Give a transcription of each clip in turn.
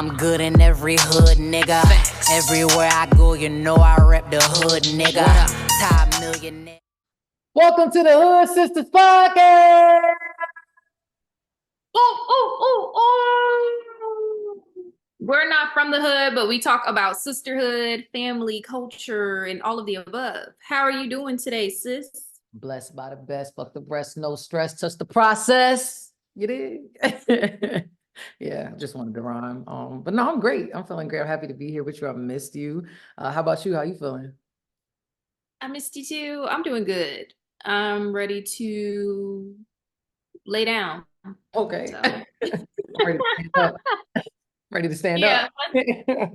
I'm good in every hood, nigga. Facts. Everywhere I go, you know I rep the hood, nigga. Top millionaire. Welcome to the Hood Sistas Podcast. We're not from the hood, but we talk about sisterhood, family, culture, and all of the above. How are you doing today, sis? Blessed by the best, fuck the rest, no stress, touch the process. You did? Yeah, just wanted to rhyme. But no, I'm great. I'm feeling great. I'm happy to be here with you. I missed you. How about you? How you feeling? I missed you too. I'm doing good. I'm ready to lay down. Okay. So. Ready to stand up. Ready to stand up. Yeah,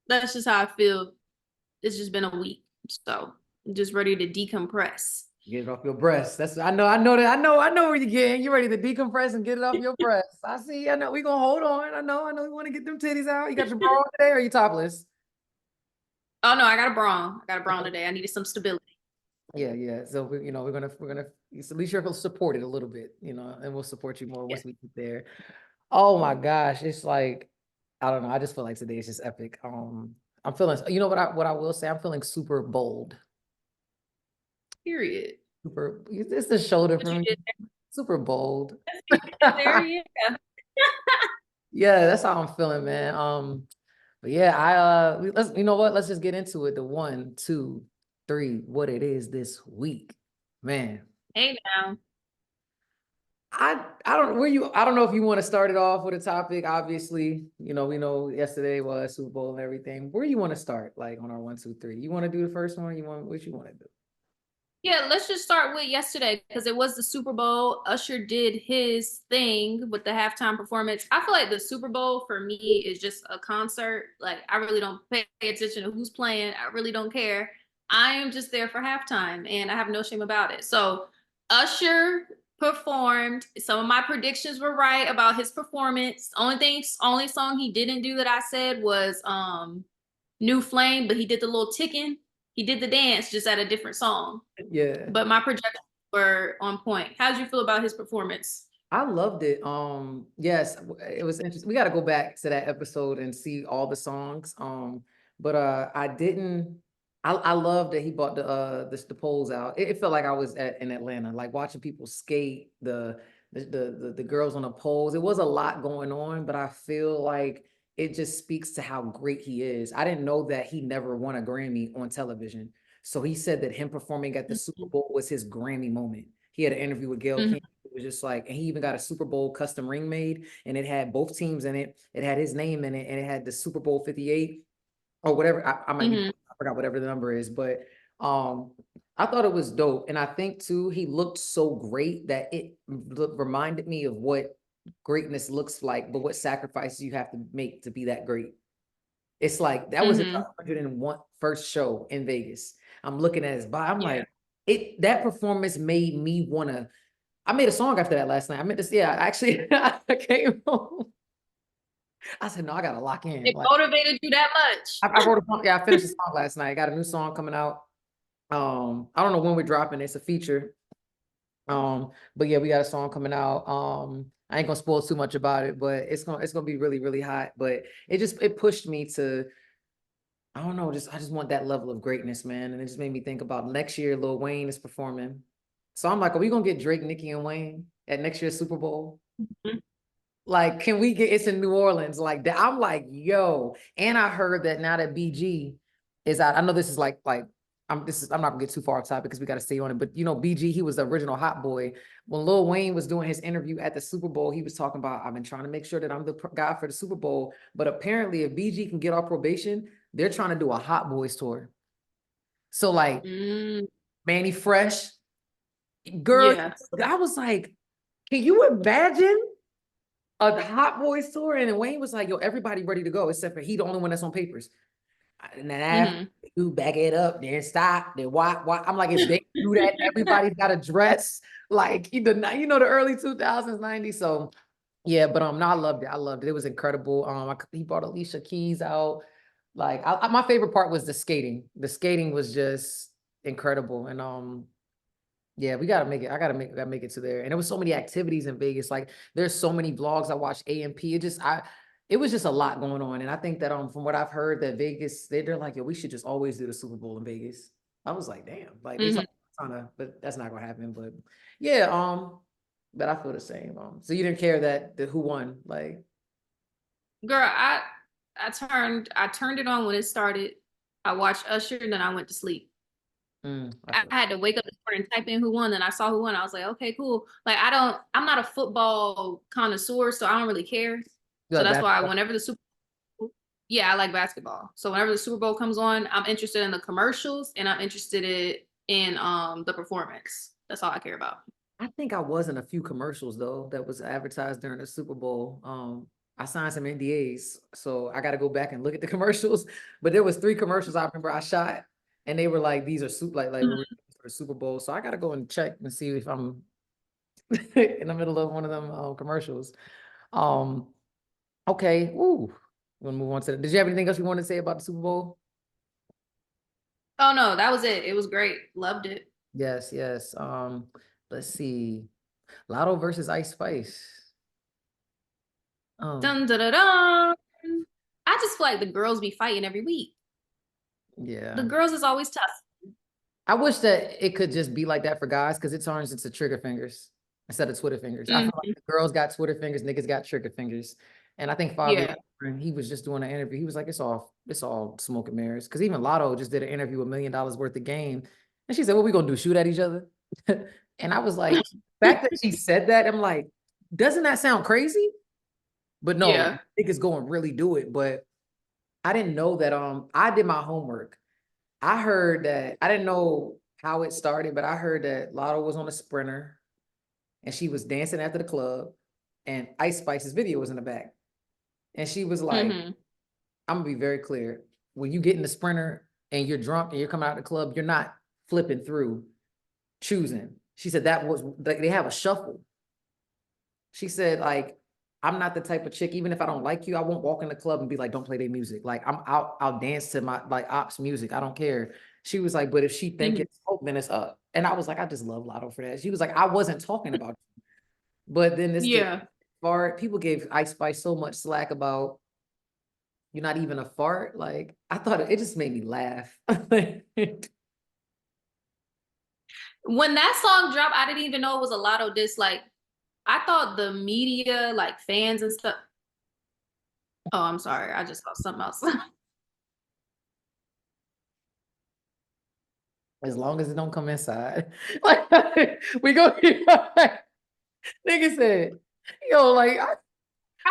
that's just how I feel. It's just been a week, so I'm just ready to decompress. Get it off your breast. That's I know where you're getting. You're ready to decompress and get it off your breast. I see. I know we're gonna hold on. I know you want to get them titties out. You got your bra on today, or are you topless? Oh no, I got a bra. Today. I needed some stability. Yeah. So we're gonna at least you're supported a little bit, and we'll support you more once we get there. Oh my gosh, it's like I don't know. I just feel like today is just epic. I'm feeling. You know what I will say? I'm feeling super bold. Period. Super. It's the shoulder for me. Super bold. There, yeah. Yeah, that's how I'm feeling, man. But yeah, let's. You know what? Let's just get into it. The 1, 2, 3. What it is this week, man. Hey now. I don't know if you want to start it off with a topic. Obviously, we know yesterday was Super Bowl and everything. Where you want to start, like on our 1, 2, 3? You want to do the first one? What you want to do? Yeah, let's just start with yesterday because it was the Super Bowl. Usher did his thing with the halftime performance. I feel like the Super Bowl for me is just a concert. Like I really don't pay attention to who's playing. I really don't care. I am just there for halftime and I have no shame about it. So Usher performed. Some of my predictions were right about his performance. Only song he didn't do that I said was New Flame, but he did the little ticking. He did the dance just at a different song. Yeah. But my projections were on point. How did you feel about his performance? I loved it. Yes, it was interesting. We got to go back to that episode and see all the songs. But I didn't. I love that he brought the poles out. It felt like I was in Atlanta, like watching people skate, the girls on the poles. It was a lot going on, but I feel like it just speaks to how great he is. I didn't know that he never won a Grammy on television. So he said that him performing at the Super Bowl was his Grammy moment. He had an interview with Gayle King. It was just like, and he even got a Super Bowl custom ring made, and it had both teams in it. It had his name in it, and it had the Super Bowl 58 or whatever. I forgot whatever the number is, but I thought it was dope. And I think too, he looked so great that it reminded me of what greatness looks like, but what sacrifices you have to make to be that great. It's like that was his 101 first show in Vegas. I'm looking at his body. I'm like, that performance made me wanna. I made a song after that last night. I meant to. Yeah, actually, I came home. I said, no, I gotta lock in. It motivated you that much. I wrote a song. Yeah, I finished the song last night. I got a new song coming out. I don't know when we're dropping. It's a feature. But yeah, we got a song coming out. I ain't gonna spoil too much about it, but it's gonna be really, really hot. But it pushed me to, I don't know, I just want that level of greatness, man. And it just made me think about next year, Lil Wayne is performing. So I'm like, are we gonna get Drake, Nicki, and Wayne at next year's Super Bowl? Like, can we get it's in New Orleans like that? I'm like, yo. And I heard that now that BG is out. I know this is like I'm not gonna get too far off topic because we got to stay on it. But BG, he was the original hot boy. When Lil Wayne was doing his interview at the Super Bowl, he was talking about, I've been trying to make sure that I'm the guy for the Super Bowl. But apparently, if BG can get off probation, they're trying to do a Hot Boys tour. So like, Manny Fresh, girl, I was like, can you imagine a Hot Boys tour? And then Wayne was like, yo, everybody ready to go except for he the only one that's on papers. And then after you back it up, then stop, then why? I'm like, if they do that, everybody's got a dress like the early 2000s, 90s. So yeah, but no, I loved it. It was incredible. He brought Alicia Keys out. Like my favorite part was the skating. The skating was just incredible. And yeah, we gotta make it. I gotta make it to there. And there was so many activities in Vegas. Like there's so many vlogs. I watched AMP. it was just a lot going on. And I think that from what I've heard that Vegas, they're like, yo, we should just always do the Super Bowl in Vegas. I was like, damn, like they trying to, but that's not gonna happen. But yeah, but I feel the same. So you didn't care that who won, like girl, I turned it on when it started. I watched Usher and then I went to sleep. I had to wake up this morning and type in who won, and I saw who won. I was like, okay, cool. Like I'm not a football connoisseur, so I don't really care. So that's why whenever the Super Bowl, yeah, I like basketball. So whenever the Super Bowl comes on, I'm interested in the commercials and I'm interested in the performance. That's all I care about. I think I was in a few commercials though that was advertised during the Super Bowl. I signed some NDAs, so I got to go back and look at the commercials. But there was 3 commercials I remember I shot, and they were like, "These are like for the Super Bowl." So I got to go and check and see if I'm in the middle of one of them commercials. Okay. Ooh, we'll move on to that. Did you have anything else you wanted to say about the Super Bowl? Oh no, that was it. It was great. Loved it. Yes, yes. Let's see. Lotto versus Ice Spice. Dun, dun, dun, dun. I just feel like the girls be fighting every week. Yeah. The girls is always tough. I wish that it could just be like that for guys because it turns into trigger fingers instead of Twitter fingers. I feel like the girls got Twitter fingers, niggas got trigger fingers. And I think Fabio, he was just doing an interview. He was like, it's all smoke and mirrors. Because even Lotto just did an interview, $1 million worth of game. And she said, what we gonna do, shoot at each other? And I was like, the fact that she said that, I'm like, doesn't that sound crazy? But no, niggas go and really do it. But I didn't know that I did my homework. I heard that, I didn't know how it started, but I heard that Lotto was on a Sprinter and she was dancing after the club and Ice Spice's video was in the back. And she was like, I'm gonna be very clear. When you get in the Sprinter and you're drunk and you're coming out of the club, you're not flipping through, choosing. She said that was, they have a shuffle. She said, like, I'm not the type of chick, even if I don't like you, I won't walk in the club and be like, don't play their music. Like I'll dance to my like ops music. I don't care. She was like, but if she think it's smoke, then it's up. And I was like, I just love Lotto for that. She was like, I wasn't talking about you. But then this fart, people gave Ice Spice so much slack about you're not even a fart. Like I thought it just made me laugh. When that song dropped, I didn't even know it was a Lotto diss. Like I thought the media, like fans and stuff. Oh, I'm sorry. I just saw something else. As long as it don't come inside. Like we go nigga said, yo, like I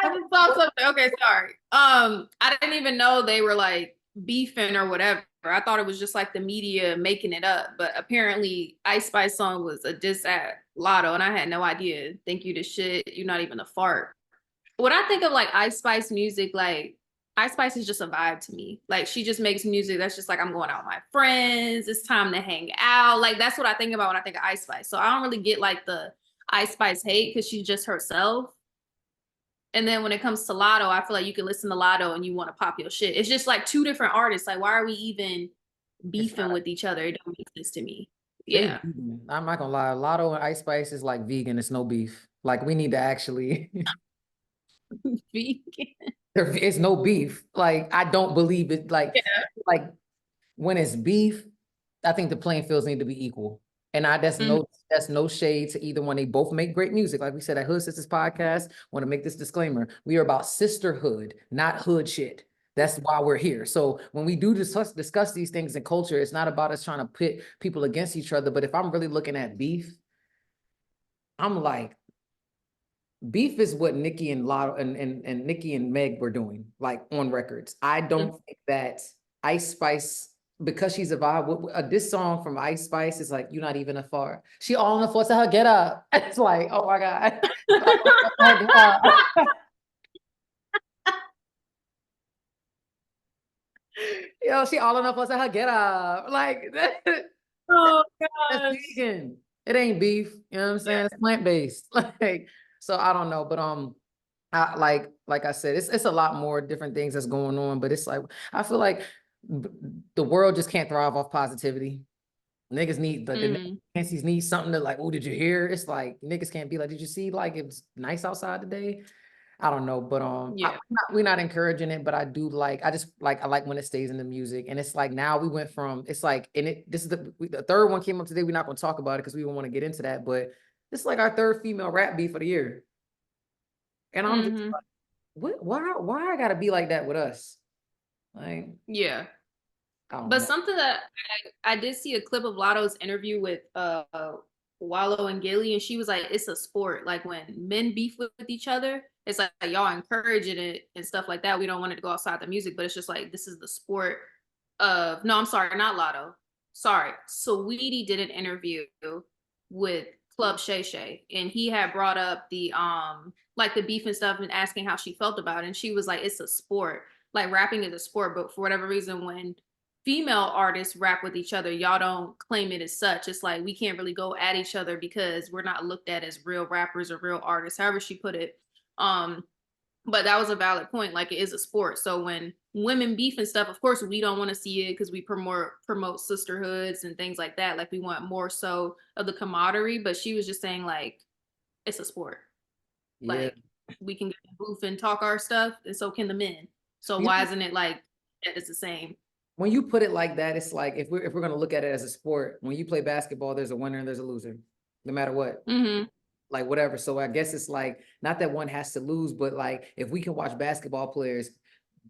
just saw something. Okay, sorry. I didn't even know they were like beefing or whatever. I thought it was just like the media making it up, but apparently Ice Spice song was a diss at Lotto, and I had no idea. Think you the shit. You're not even a fart. When I think of like Ice Spice music, like Ice Spice is just a vibe to me. Like she just makes music that's just like I'm going out with my friends. It's time to hang out. Like that's what I think about when I think of Ice Spice. So I don't really get like the Ice Spice hate because she's just herself. And then when it comes to Lotto, I feel like you can listen to Lotto and you want to pop your shit. It's just like 2 different artists. Like, why are we even beefing with each other? It don't make sense to me. Yeah. I'm not gonna lie. Lotto and Ice Spice is like vegan. It's no beef. Like we need to actually Vegan. It's no beef. Like I don't believe it. Like when it's beef, I think the playing fields need to be equal. And that's no shade to either one. They both make great music. Like we said at Hood Sistas Podcast, want to make this disclaimer. We are about sisterhood, not hood shit. That's why we're here. So when we do discuss these things in culture, it's not about us trying to pit people against each other. But if I'm really looking at beef, I'm like, beef is what Nicki and Lotto and Nicki and Meg were doing, like on records. I don't think that Ice Spice, because she's a vibe, this song from Ice Spice is like, you're not even a fart. She all on the floor, to her, get up. It's like, oh my God. Yo, she all on the floor, to her, get up. Like, oh God. That's vegan. It ain't beef. You know what I'm saying? It's plant-based. Like, so I don't know, but I like I said, it's a lot more different things that's going on, but it's like I feel like the world just can't thrive off positivity. Niggas need the Nancy's need something to like, oh, did you hear? It's like niggas can't be like, did you see like it was nice outside today? I don't know, but Yeah. we're not encouraging it, but I like when it stays in the music. And it's like now we went from it's like this is the third one came up today. We're not going to talk about it because we don't want to get into that, but this is like our third female rap beef for the year. And I'm just like, why I gotta be like that with us? Like, Yeah. I But don't know. something that I did see a clip of Lotto's interview with Wallow and Gilly, and she was like, it's a sport. Like when men beef with each other, it's like y'all encouraging it and stuff like that. We don't want it to go outside the music, but it's just like this is the sport of no, I'm sorry, not Lotto. Sorry. Saweetie did an interview with Club Shay Shay, and he had brought up the like the beef and stuff and asking how she felt about it. And she was like, it's a sport. Like rapping is a sport, but for whatever reason, when female artists rap with each other, y'all don't claim it as such. It's like we can't really go at each other because we're not looked at as real rappers or real artists, however she put it. But that was a valid point. Like it is a sport. So when women beef and stuff, of course we don't want to see it because we promote sisterhoods and things like that. Like we want more so of the camaraderie. But she was just saying like it's a sport. Yeah. Like we can get in the booth and talk our stuff, and so can the men. So Yeah. why isn't it like it's the same? When you put it like that, it's like if we're gonna look at it as a sport, when you play basketball, there's a winner and there's a loser, no matter what. Like whatever. So I guess it's like not that one has to lose, but like if we can watch basketball players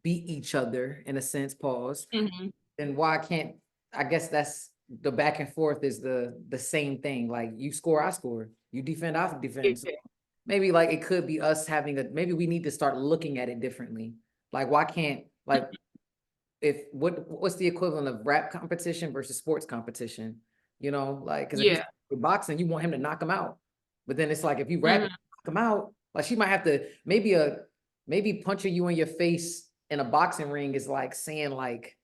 beat each other in a sense, pause, then why can't I guess that's the back and forth is the same thing. Like you score, I score. You defend, I defend. So maybe like it could be us having maybe we need to start looking at it differently. Like why can't like if what's the equivalent of rap competition versus sports competition? You know, like because if he's boxing, you want him to knock him out. But then it's like if you rap knock him out, like she might have to maybe punching you in your face in a boxing ring is like saying like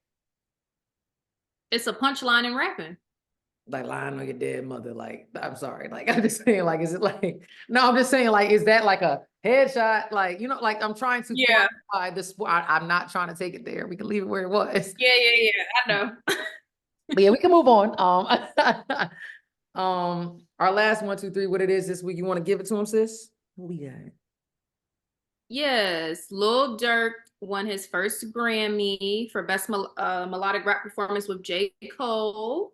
it's a punchline in rapping. Like lying on your dead mother. Like, I'm sorry. Like, I'm just saying, like, is it like, no, I'm just saying, like, is that like a headshot? Like, you know, like I'm trying to quantify the sport. I'm not trying to take it there. We can leave it where it was. Yeah. I know. But yeah, we can move on. Our last 1, 2, 3, what it is this week. You want to give it to him, sis? What we got? Yes, Lil Durk won his first Grammy for Best Melodic Rap Performance with J. Cole.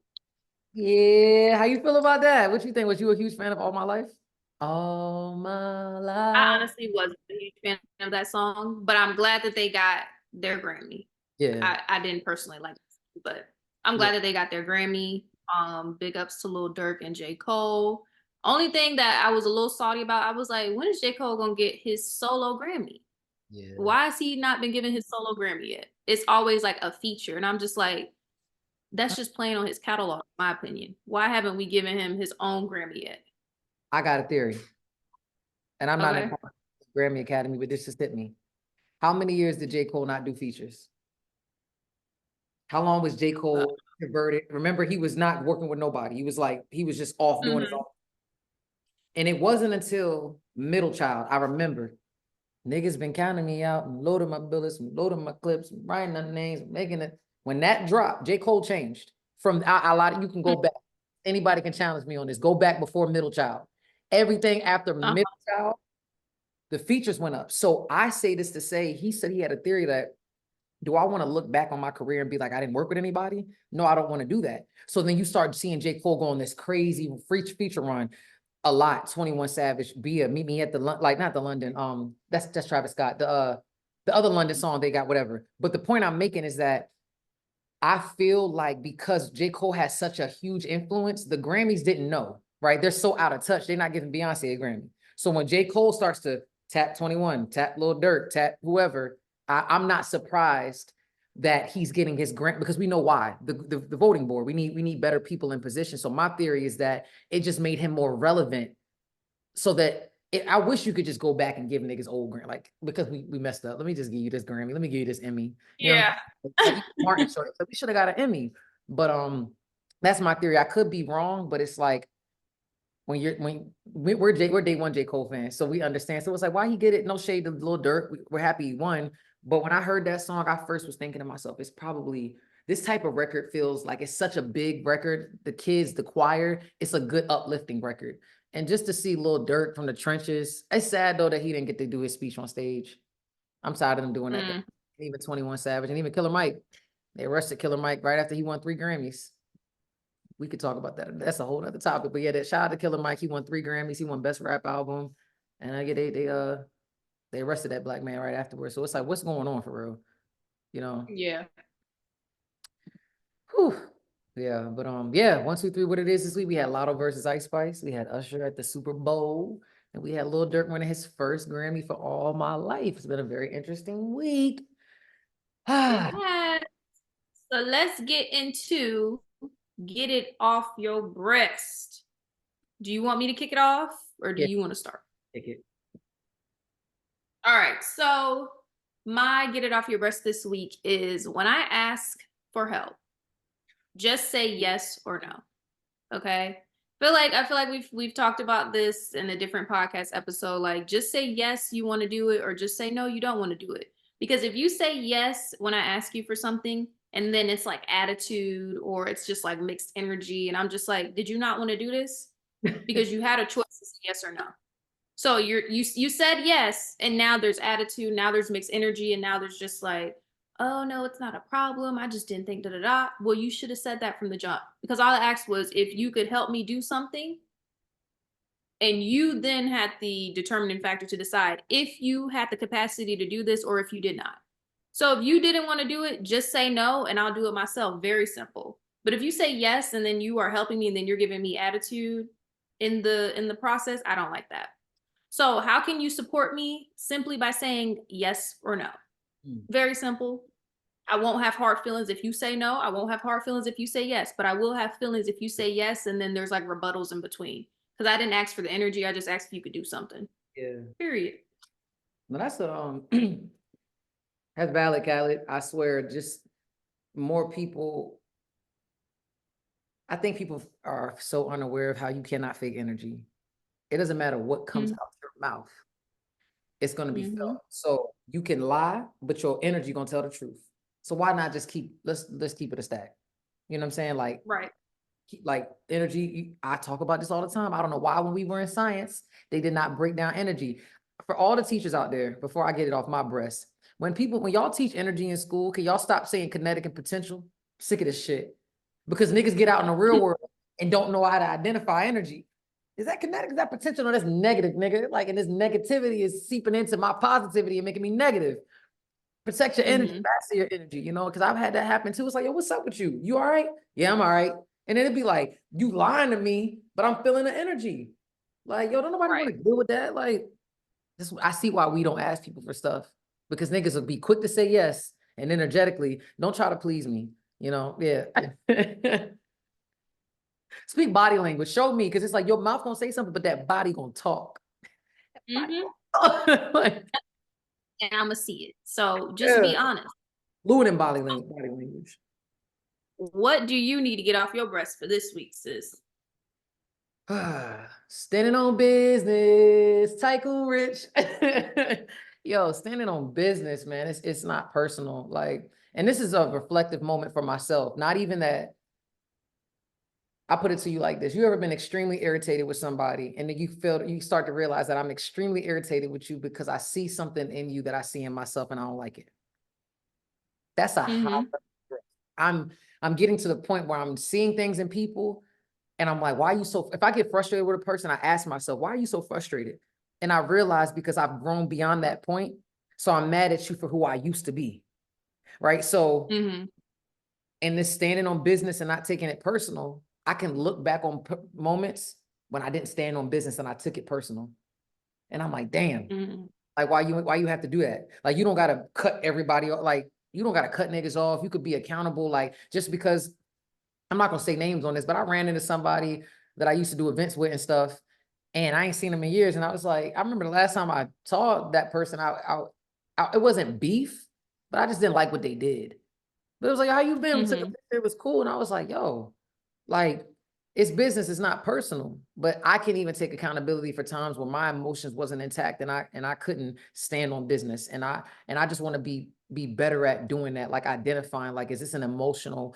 Yeah, how you feel about that? What you think? Was you a huge fan of All My Life? All My Life. I honestly wasn't a huge fan of that song, but I'm glad that they got their Grammy. Yeah. I didn't personally like it, but I'm glad that they got their Grammy. Big ups to Lil Durk and J. Cole. Only thing that I was a little salty about, I was like, when is J. Cole gonna get his solo Grammy? Yeah. Why has he not been given his solo Grammy yet? It's always like a feature, and I'm just like, that's just playing on his catalog, in my opinion. Why haven't we given him his own Grammy yet? I got a theory. And I'm not in the Grammy Academy, but this just hit me. How many years did J. Cole not do features? How long was J. Cole converted? Remember, he was not working with nobody. He was just off doing his own. And it wasn't until Middle Child, I remember, niggas been counting me out and loading my bullets and loading my clips, and writing their names, making it. When that dropped, J. Cole changed from a lot of, you can go back. Anybody can challenge me on this. Go back before Middle Child. Everything after Middle Child, the features went up. So I say this to say, he said he had a theory that, do I want to look back on my career and be like, I didn't work with anybody? No, I don't want to do that. So then you start seeing J. Cole go on this crazy feature run a lot. 21 Savage, Meet Me at the, like not the London, that's Travis Scott. The other London song they got, whatever. But the point I'm making is that I feel like because J. Cole has such a huge influence, the Grammys didn't know, right? They're so out of touch. They're not giving Beyonce a Grammy. So when J. Cole starts to tap 21, tap Lil Durk, tap whoever, I'm not surprised that he's getting his grant because we know why. The voting board, we need better people in position. So my theory is that it just made him more relevant so that I wish you could just go back and give niggas old Grammy, like, because we messed up. Let me just give you this Grammy. Let me give you this Emmy. You know, like Martin showed it, so we should have got an Emmy. But that's my theory. I could be wrong, but it's like we're day one J. Cole fans, so we understand. So it's like, why he get it? No shade to Lil Durk. We're happy he won. But when I heard that song, I first was thinking to myself, it's probably this type of record feels like it's such a big record. The kids, the choir, it's a good uplifting record. And just to see Lil Durk from the trenches, it's sad though that he didn't get to do his speech on stage. I'm tired of them doing that. Even 21 Savage and even Killer Mike. They arrested Killer Mike right after he won 3 Grammys. We could talk about that. That's a whole other topic. But yeah, that shout out to Killer Mike. He won 3 Grammys. He won Best Rap Album. And I get they arrested that black man right afterwards. So it's like, what's going on for real? You know? Yeah. Whew. Yeah, but yeah, 1, 2, 3. What it is this week? We had Lotto versus Ice Spice. We had Usher at the Super Bowl, and we had Lil Durk winning his first Grammy for All My Life. It's been a very interesting week. Yeah. So let's get into Get It Off Your Breast. Do you want me to kick it off, or do you want to start? Kick it. All right. So my Get It Off Your Breast this week is when I ask for help, just say yes or no. Okay. I feel like we've talked about this in a different podcast episode. Like, just say yes, you want to do it, or just say no, you don't want to do it. Because if you say yes when I ask you for something, and then it's like attitude, or it's just like mixed energy, and I'm just like, did you not want to do this? Because you had a choice to say yes or no. So you said yes, and now there's attitude, now there's mixed energy, and now there's just like, oh no, it's not a problem. I just didn't think da-da-da. Well, you should have said that from the jump, because all I asked was if you could help me do something, and you then had the determining factor to decide if you had the capacity to do this or if you did not. So if you didn't want to do it, just say no, and I'll do it myself. Very simple. But if you say yes, and then you are helping me, and then you're giving me attitude in the process, I don't like that. So how can you support me? Simply by saying yes or no. Very simple. I won't have hard feelings if you say no. I won't have hard feelings if you say yes, but I will have feelings if you say yes, and then there's like rebuttals in between. Because I didn't ask for the energy. I just asked if you could do something. Yeah. Period. No, that's that's valid, Khaled. I swear, just more people. I think people are so unaware of how you cannot fake energy. It doesn't matter what comes out your mouth. It's going to be felt. So you can lie, but your energy going to tell the truth. So why not just let's keep it a stack. You know what I'm saying? Like, right. Like energy. I talk about this all the time. I don't know why when we were in science, they did not break down energy. For all the teachers out there, before I get it off my breast, when y'all teach energy in school, can y'all stop saying kinetic and potential? I'm sick of this shit. Because niggas get out in the real world and don't know how to identify energy. Is that kinetic? Is that potential? No, that's negative, nigga. Like, and this negativity is seeping into my positivity and making me negative. Protect your energy, master your energy, you know, because I've had that happen too. It's like, yo, what's up with you? You all right? Yeah, I'm all right. And then it'd be like, you lying to me, but I'm feeling the energy. Like, yo, don't nobody want to deal with that. Like, I see why we don't ask people for stuff, because niggas will be quick to say yes and energetically, don't try to please me, you know? Yeah. Speak body language. Show me, because it's like your mouth gonna say something, but that body gonna talk. Like, and I'm gonna see it. So just be honest. Fluent in body language. What do you need to get off your breast for this week, sis? Standing on business, Tycoon Rich. Yo, standing on business, man. It's not personal. Like, and this is a reflective moment for myself. Not even that. I put it to you like this. You ever been extremely irritated with somebody, and then you start to realize that I'm extremely irritated with you because I see something in you that I see in myself and I don't like it. That's a high. I'm getting to the point where I'm seeing things in people and I'm like, why are you so, if I get frustrated with a person, I ask myself, why are you so frustrated? And I realize because I've grown beyond that point. So I'm mad at you for who I used to be. Right. So in this standing on business and not taking it personal, I can look back on moments when I didn't stand on business and I took it personal. And I'm like, damn, like, why you have to do that? Like, you don't got to cut everybody off. Like, you don't got to cut niggas off. You could be accountable. Like, just because, I'm not going to say names on this, but I ran into somebody that I used to do events with and stuff, and I ain't seen them in years. And I was like, I remember the last time I saw that person, it wasn't beef, but I just didn't like what they did. But it was like, how you been? It was cool. And I was like, yo, like, it's business, it's not personal. But I can even take accountability for times where my emotions wasn't intact and I couldn't stand on business. And I just want to be better at doing that, like identifying, like, is this an emotional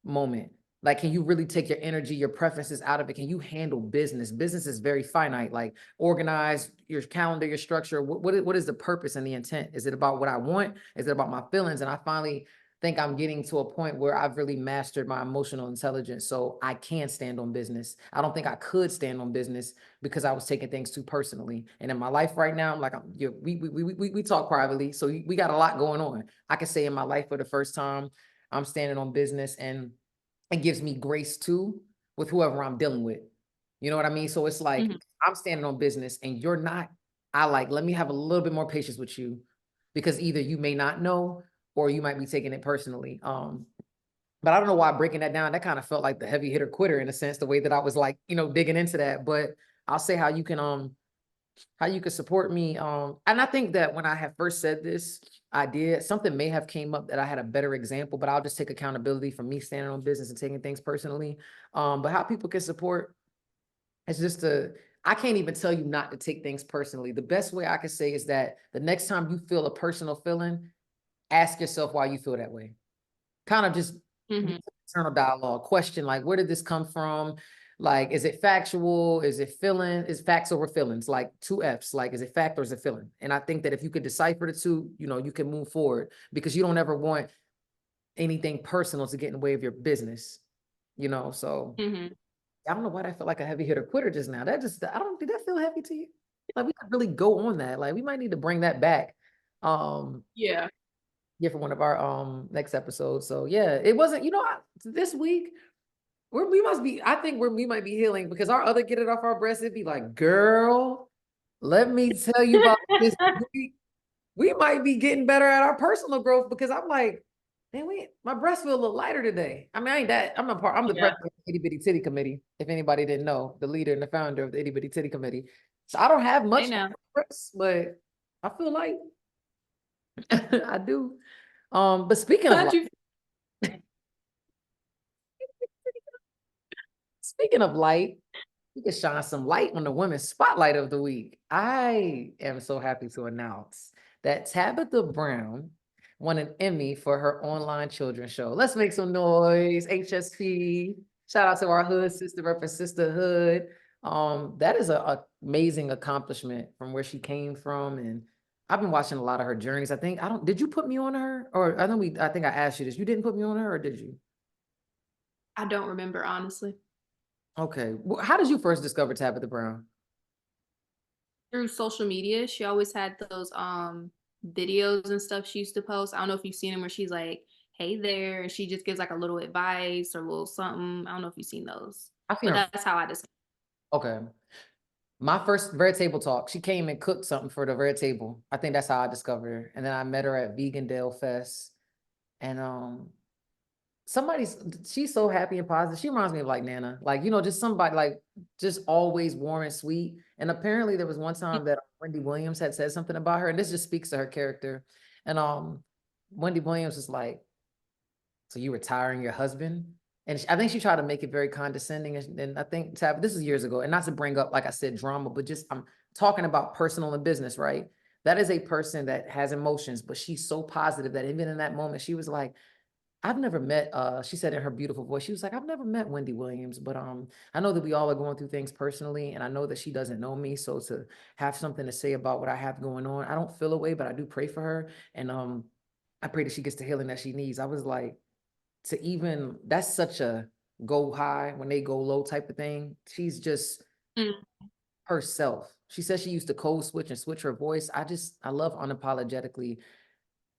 moment? Like, can you really take your energy, your preferences out of it? Can you handle business? Business is very finite. Like, organize your calendar, your structure. What is the purpose and the intent? Is it about what I want? Is it about my feelings? And I finally think I'm getting to a point where I've really mastered my emotional intelligence, so I can stand on business. I don't think I could stand on business because I was taking things too personally. And in my life right now, I'm like, we talk privately, so we got a lot going on. I can say in my life for the first time, I'm standing on business, and it gives me grace too with whoever I'm dealing with. You know what I mean? So it's like, I'm standing on business and you're not. Let me have a little bit more patience with you, because either you may not know or you might be taking it personally. But I don't know why breaking that down, that kind of felt like the heavy hitter quitter in a sense, the way that I was like, digging into that. But I'll say how you can support me. And I think that when I had first said this idea, something may have came up that I had a better example, but I'll just take accountability for me standing on business and taking things personally. But how people can support is just I can't even tell you not to take things personally. The best way I can say is that the next time you feel a personal feeling, ask yourself why you feel that way. Kind of just internal dialogue, question, like, where did this come from? Like, is it factual? Is it feeling? Is facts over feelings? Like 2 F's, like, is it fact or is it feeling? And I think that if you could decipher the two, you can move forward, because you don't ever want anything personal to get in the way of your business, so I don't know why that felt like a heavy hitter quitter just now. Did that feel heavy to you? Like, we could really go on that. Like, we might need to bring that back. Yeah. Yeah, for one of our next episodes. So yeah, it wasn't, this week I think we might be healing, because our other get it off our breast, it'd be like, girl, let me tell you about this week. We might be getting better at our personal growth, because I'm like, man, my breast feel a little lighter today. I mean, I'm the president of the Itty Bitty Titty Committee. If anybody didn't know, the leader and the founder of the Itty Bitty Titty Committee. So I don't have much breasts, but I feel like I do. But speaking of light, we can shine some light on the women's spotlight of the week. I am so happy to announce that Tabitha Brown won an Emmy for her online children's show. Let's make some noise, HSP. Shout out to our Hood sister, repping sisterhood. That is an amazing accomplishment from where she came from, and I've been watching a lot of her journeys. Did you put me on her? Or I think I asked you this. You didn't put me on her, or did you? I don't remember, honestly. Okay. How did you first discover Tabitha Brown? Through social media. She always had those videos and stuff she used to post. I don't know if you've seen them, where she's like, hey there, and she just gives like a little advice or a little something. I don't know if you've seen those. That's how I discovered. Okay. My first Red Table Talk, she came and cooked something for the Red Table. I think that's how I discovered her. And then I met her at Vegandale Fest. And she's so happy and positive. She reminds me of like Nana, like, just somebody like just always warm and sweet. And apparently there was one time that Wendy Williams had said something about her, and this just speaks to her character. And Wendy Williams was like, so you retiring your husband? And I think she tried to make it very condescending. And I think this is years ago, and not to bring up, like I said, drama, but just I'm talking about personal and business, right? That is a person that has emotions, but she's so positive that even in that moment, she was like, I've never met, she said in her beautiful voice, she was like, I've never met Wendy Williams, but I know that we all are going through things personally, and I know that she doesn't know me. So to have something to say about what I have going on, I don't feel a way, but I do pray for her. And I pray that she gets the healing that she needs. I was like, that's such a go high when they go low type of thing. She's just herself. She said she used to code switch and switch her voice. I love unapologetically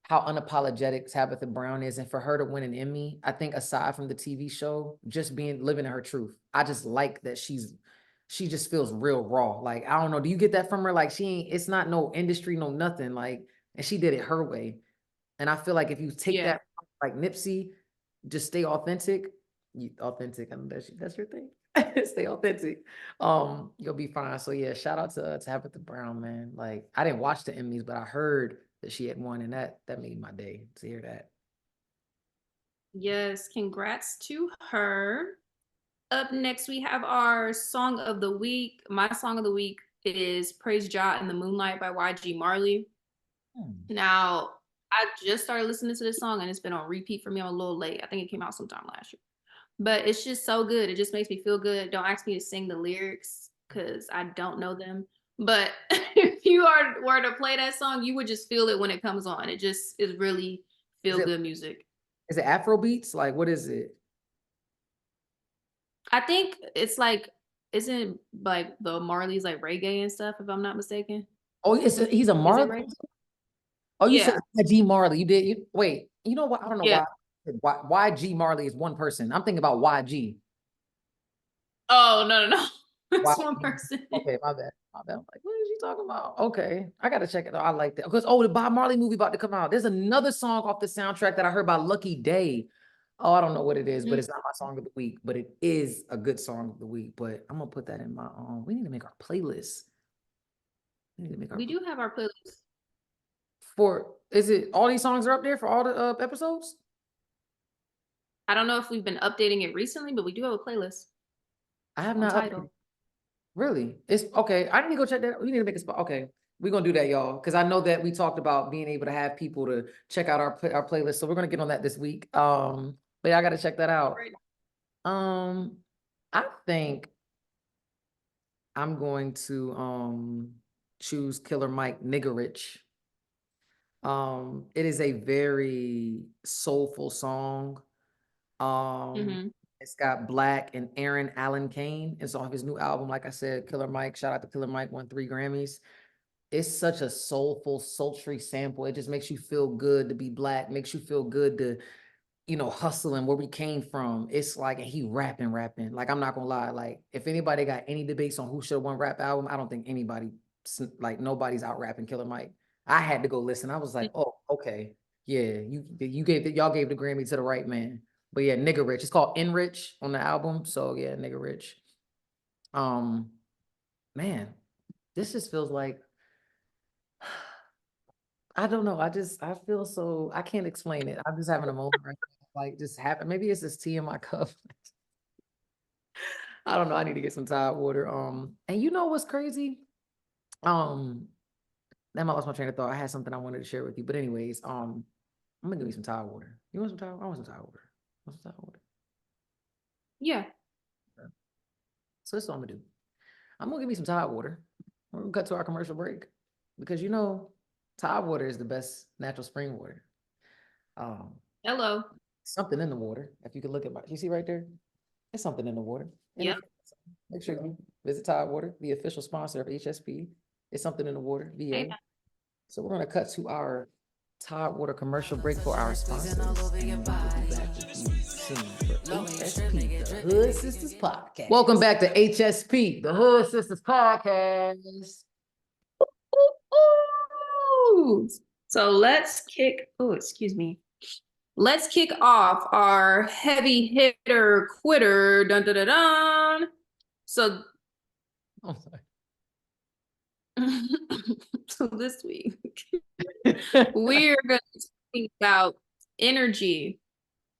how unapologetic Tabitha Brown is. And for her to win an Emmy, I think aside from the TV show, just living in her truth, I just like that she just feels real raw. Like, I don't know, do you get that from her? Like, it's not no industry, no nothing, like, and she did it her way. And I feel like if you take that, like Nipsey, just stay authentic. Authentic, I know that's your thing. Stay authentic. You'll be fine. So yeah, shout out to Tabitha Brown, man. Like, I didn't watch the Emmys, but I heard that she had won, and that made my day to hear that. Yes, congrats to her. Up next, we have our song of the week. My song of the week is Praise Jah in the Moonlight by YG Marley. Now, I just started listening to this song, and it's been on repeat for me. I'm a little late. I think it came out sometime last year. But it's just so good. It just makes me feel good. Don't ask me to sing the lyrics because I don't know them. But if you were to play that song, you would just feel it when it comes on. It just is really feel good music. Is it Afro beats? Like, what is it? I think it's like, isn't like the Marley's like reggae and stuff, if I'm not mistaken? Oh, he's a Marley. Oh, you said G Marley. You did. Wait. You know what? I don't know Yeah. why G Marley is one person. I'm thinking about YG. Oh, no. It's YG. one person. Okay, my bad. I'm like, what is she talking about? Okay, I gotta check it out. I like that because the Bob Marley movie about to come out. There's another song off the soundtrack that I heard by Lucky Day. Oh, I don't know what it is, but it's not my song of the week. But it is a good song of the week. But I'm gonna put that in my we need to make our playlist. We do have our playlist. Is it all these songs are up there for all the episodes? I don't know if we've been updating it recently, but we do have a playlist. I have not updated. Really? It's okay. I need to go check that. We need to make a spot. Okay, we're gonna do that, y'all, because I know that we talked about being able to have people to check out our playlist. So we're gonna get on that this week. But yeah, I gotta check that out. I think I'm going to choose Killer Mike Nigga Rich. It is a very soulful song. It's got Black and Aaron Allen Kane. It's off his new album. Like I said, Killer Mike. Shout out to Killer Mike. Won 3 Grammys. It's such a soulful, sultry sample. It just makes you feel good to be Black. Makes you feel good to, hustling where we came from. It's like, and he rapping. Like, I'm not gonna lie. Like, if anybody got any debates on who should have won rap album, I don't think anybody, like, nobody's out rapping Killer Mike. I had to go listen. I was like, oh, okay. Yeah, y'all gave the Grammy to the right man. But yeah, Nigga Rich. It's called Enrich on the album. So yeah, Nigga Rich. Man, this just feels like, I don't know. I feel so, I can't explain it. I'm just having a moment right now. Like, just happen. Maybe it's this tea in my cup. I don't know. I need to get some Tide water. And you know what's crazy? Damn, I lost my train of thought. I had something I wanted to share with you. But anyways, I'm gonna give you some Tide water. You want some Tide? I want some Tide water. Want some Tide water? Yeah. So this is what I'm gonna do. I'm gonna give you some Tide water. We're gonna cut to our commercial break because Tide water is the best natural spring water. Hello. Something in the water. If you could look at you see right there? There's something in the water. Yeah. Make sure you visit Tide Water, the official sponsor of HSP. It's something in the water, VA. Hey. So we're gonna cut to our Tide Water commercial break for our sponsors. And we'll be back with you soon for HSP, the Hood Sistas Podcast. Welcome back to HSP, the Hood Sistas Podcast. So let's kick off our heavy hitter quitter. Dun dun dun dun. So, so this week we're going to talk about energy.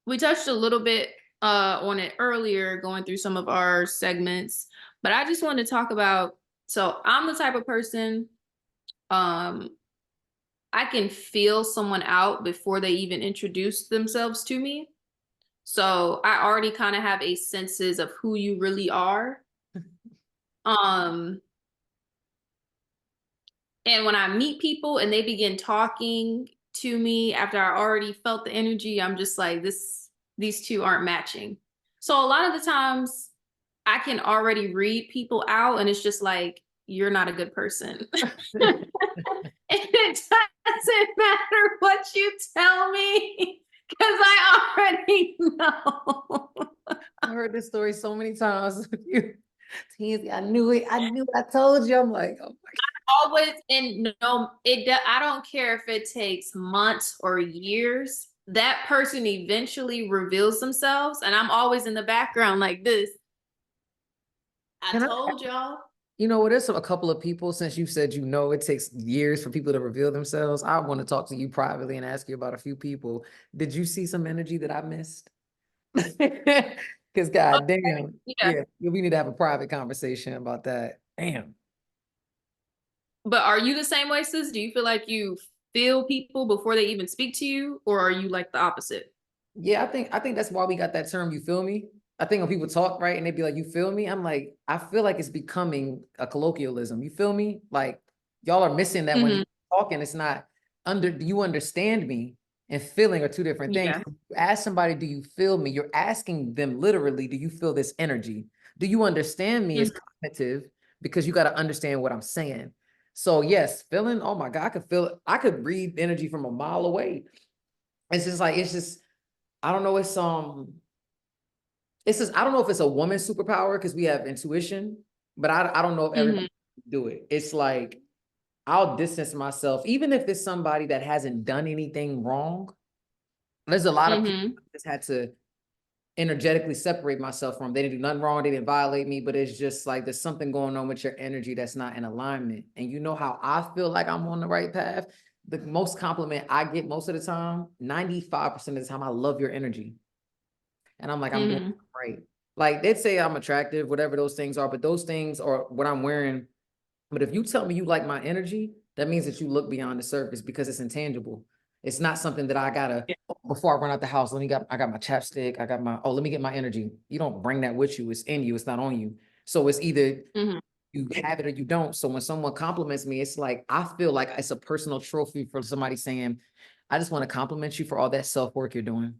We touched a little bit on it earlier, going through some of our segments, but I just want to talk about. So I'm the type of person. I can feel someone out before they even introduce themselves to me. So I already kind of have a senses of who you really are. And when I meet people and they begin talking to me after I already felt the energy, I'm just like, these two aren't matching. So a lot of the times I can already read people out and it's just like, you're not a good person. It doesn't matter what you tell me because I already know. I heard this story so many times with you. I knew it. I told you. I'm like, oh my God. Always, and no, I don't care if it takes months or years. That person eventually reveals themselves, and I'm always in the background like this. I told y'all. You know what? There's a couple of people, since you said it takes years for people to reveal themselves. I want to talk to you privately and ask you about a few people. Did you see some energy that I missed? Because goddamn, yeah, we need to have a private conversation about that. Damn. But are you the same way, sis? Do you feel like you feel people before they even speak to you, or are you like the opposite? Yeah, I think that's why we got that term. You feel me? I think when people talk, right, and they be like, you feel me? I'm like, I feel like it's becoming a colloquialism. You feel me? Like, y'all are missing that when you're talking, it's not do you understand me? And feeling are two different things. Yeah. You ask somebody, do you feel me? You're asking them literally, do you feel this energy? Do you understand me? Is cognitive, because you got to understand what I'm saying. So yes, feeling, oh my God, I could feel it. I could read energy from a mile away. It's just like, I don't know, I don't know if it's a woman's superpower because we have intuition, but I don't know if everybody can do it. It's like, I'll distance myself, even if it's somebody that hasn't done anything wrong. There's a lot of people I just had to energetically separate myself from. They didn't do nothing wrong, they didn't violate me, but it's just like there's something going on with your energy that's not in alignment. And you know how I feel like I'm on the right path? The most compliment I get most of the time, 95% of the time, I love your energy. And I'm like, I'm doing right. Like, they'd say I'm attractive, whatever those things are, but those things are what I'm wearing. But if you tell me you like my energy, that means that you look beyond the surface, because it's intangible. It's not something that I gotta, before I run out the house, I got my chapstick, I got my, let me get my energy. You don't bring that with you. It's in you. It's not on you. So it's either you have it or you don't. So when someone compliments me, it's like, I feel like it's a personal trophy for somebody saying, I just want to compliment you for all that self-work you're doing.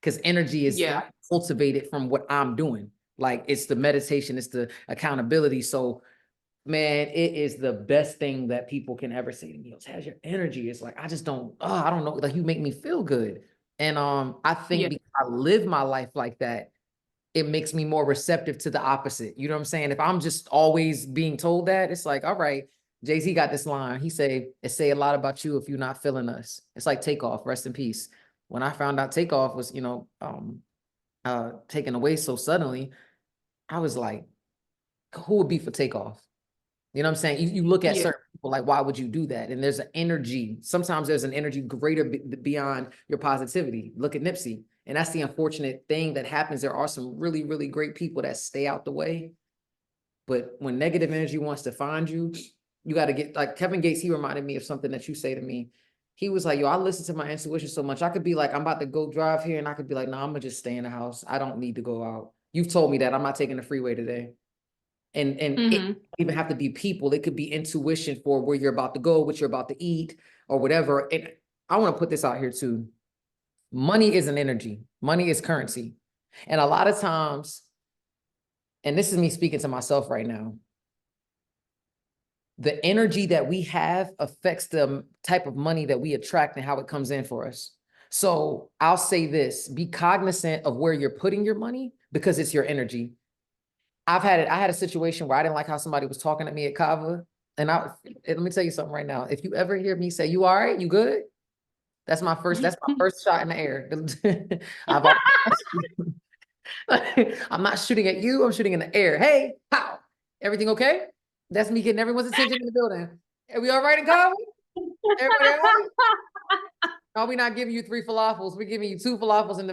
Because energy is cultivated from what I'm doing. Like, it's the meditation, it's the accountability. So man, it is the best thing that people can ever say to me. Taz, your energy is like, I don't know, like, you make me feel good. And I think because I live my life like that, it makes me more receptive to the opposite. You know what I'm saying? If I'm just always being told that, it's like, all right, Jay-Z got this line. He it say a lot about you if you're not feeling us. It's like Takeoff, rest in peace. When I found out Takeoff was, taken away so suddenly, I was like, who would be for Takeoff? You know what I'm saying? You look at certain people, like, why would you do that? And there's an energy. Sometimes there's an energy greater beyond your positivity. Look at Nipsey. And that's the unfortunate thing that happens. There are some really, really great people that stay out the way. But when negative energy wants to find you, you got to get, like Kevin Gates, he reminded me of something that you say to me. He was like, yo, I listen to my intuition so much. I could be like, I'm about to go drive here, and I could be like, no, I'm going to just stay in the house. I don't need to go out. You've told me that I'm not taking the freeway today. And it doesn't even have to be people. It could be intuition for where you're about to go, what you're about to eat, or whatever. And I want to put this out here too. Money is an energy. Money is currency. And a lot of times, and this is me speaking to myself right now, the energy that we have affects the type of money that we attract and how it comes in for us. So I'll say this, be cognizant of where you're putting your money, because it's your energy. I had a situation where I didn't like how somebody was talking to me at Kava. And let me tell you something right now. If you ever hear me say, you all right, you good? That's my first shot in the air. I'm not shooting at you, I'm shooting in the air. Hey, pow, everything okay? That's me getting everyone's attention in the building. Are we all right in Kava? Everybody all right? No, we're not giving you 3 falafels. We're giving you 2 falafels in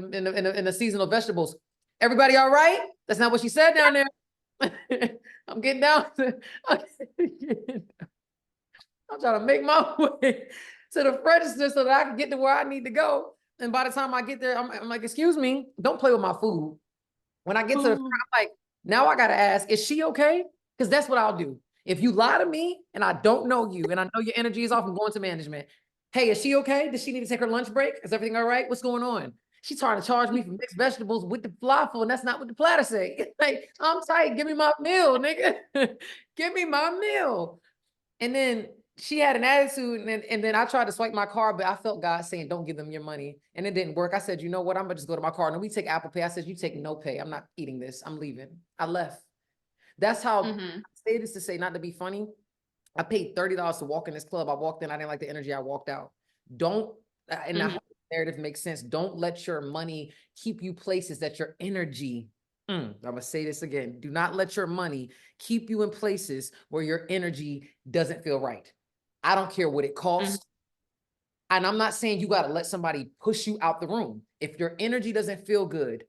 the seasonal vegetables. Everybody all right? That's not what she said down there. I'm getting down. I'm trying to make my way to the register so that I can get to where I need to go. And by the time I get there, I'm like, excuse me, don't play with my food. When I get to the front, I'm like, now I got to ask, is she okay? Because that's what I'll do. If you lie to me and I don't know you and I know your energy is off, I'm going to management. Hey, is she okay? Does she need to take her lunch break? Is everything all right? What's going on? She's trying to charge me for mixed vegetables with the falafel, and that's not what the platter say. Like, I'm tight. Give me my meal, nigga. Give me my meal. And then she had an attitude, and then I tried to swipe my card, but I felt God saying, don't give them your money. And it didn't work. I said, you know what? I'm going to just go to my card. And we take Apple Pay. I said, you take no pay. I'm not eating this. I'm leaving. I left. That's how I say this to say, not to be funny. I paid $30 to walk in this club. I walked in. I didn't like the energy. I walked out. And I hope the narrative makes sense. Don't let your money keep you places that your energy, I'm going to say this again. Do not let your money keep you in places where your energy doesn't feel right. I don't care what it costs. And I'm not saying you got to let somebody push you out the room. If your energy doesn't feel good,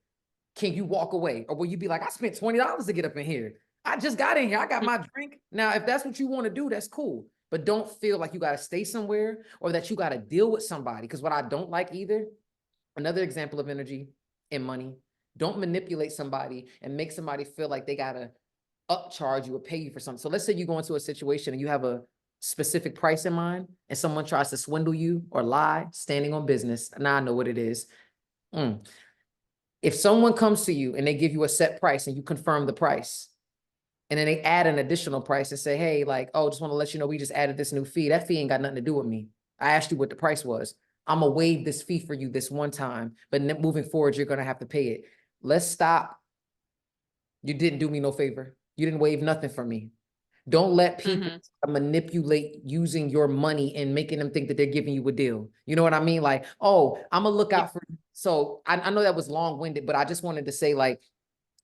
can you walk away? Or will you be like, I spent $20 to get up in here. I just got in here. I got my drink. Now, if that's what you want to do, that's cool. But don't feel like you got to stay somewhere or that you got to deal with somebody. Because what I don't like either, another example of energy and money, Don't manipulate somebody and make somebody feel like they gotta upcharge you or pay you for something. So let's say you go into a situation and you have a specific price in mind and someone tries to swindle you or lie, standing on business. Now I know what it is. If someone comes to you and they give you a set price and you confirm the price, and then they add an additional price and say, hey, like, oh, just want to let you know, we just added this new fee. That fee ain't got nothing to do with me. I asked you what the price was. I'm going to waive this fee for you this one time, but moving forward, you're going to have to pay it. Let's stop. You didn't do me no favor. You didn't waive nothing for me. Don't let people manipulate using your money and making them think that they're giving you a deal. You know what I mean? Like, oh, I'm going to look out for you. So I know that was long-winded, but I just wanted to say, like,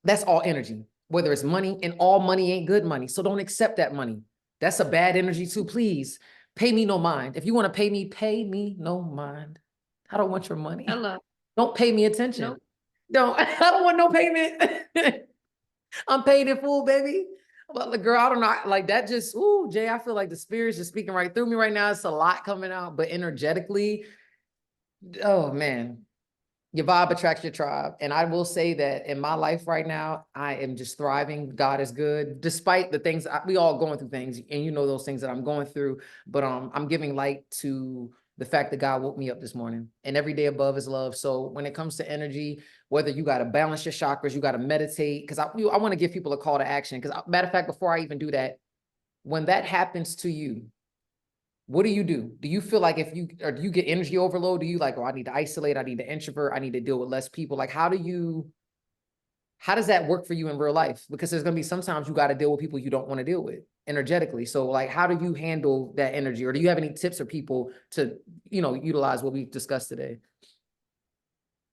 that's all energy, whether it's money, and all money ain't good money. So don't accept that money. That's a bad energy too. Please pay me no mind. If you want to pay me no mind. I don't want your money. Hello. Don't pay me attention. Nope. Don't, I don't want no payment. I'm paid in full, baby. But the girl, I don't know, like that just, ooh, Jay, I feel like the spirit's just speaking right through me right now. It's a lot coming out, but energetically, oh man, your vibe attracts your tribe. And I will say that in my life right now, I am just thriving. God is good, despite the things we all going through things, and you know those things that I'm going through. But I'm giving light to the fact that God woke me up this morning, and every day above is love. So when it comes to energy, whether you got to balance your chakras, you got to meditate, because I want to give people a call to action. Because matter of fact, before I even do that, when that happens to you, what do you do? Do you feel like do you get energy overload? Do you like, oh, I need to isolate, I need to introvert, I need to deal with less people? Like, how does that work for you in real life? Because there's going to be sometimes you got to deal with people you don't want to deal with energetically. So like, how do you handle that energy? Or do you have any tips for people to, utilize what we've discussed today?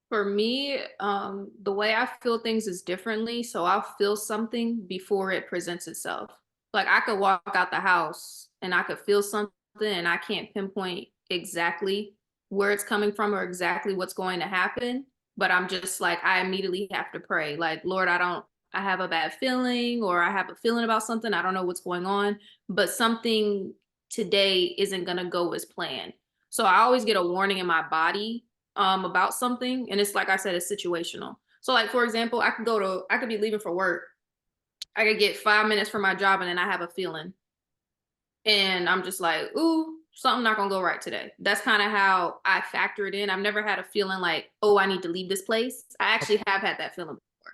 For me, the way I feel things is differently. So I'll feel something before it presents itself. Like I could walk out the house and I could feel something and I can't pinpoint exactly where it's coming from or exactly what's going to happen. But I'm just like, I immediately have to pray. Like, Lord, I have a bad feeling, or I have a feeling about something. I don't know what's going on, but something today isn't going to go as planned. So I always get a warning in my body about something. And it's like I said, it's situational. So like, for example, I could be leaving for work. I could get 5 minutes from my job and then I have a feeling. And I'm just like, ooh, something not gonna go right today. That's kind of how I factor it in. I've never had a feeling like, oh, I need to leave this place. I actually have had that feeling before.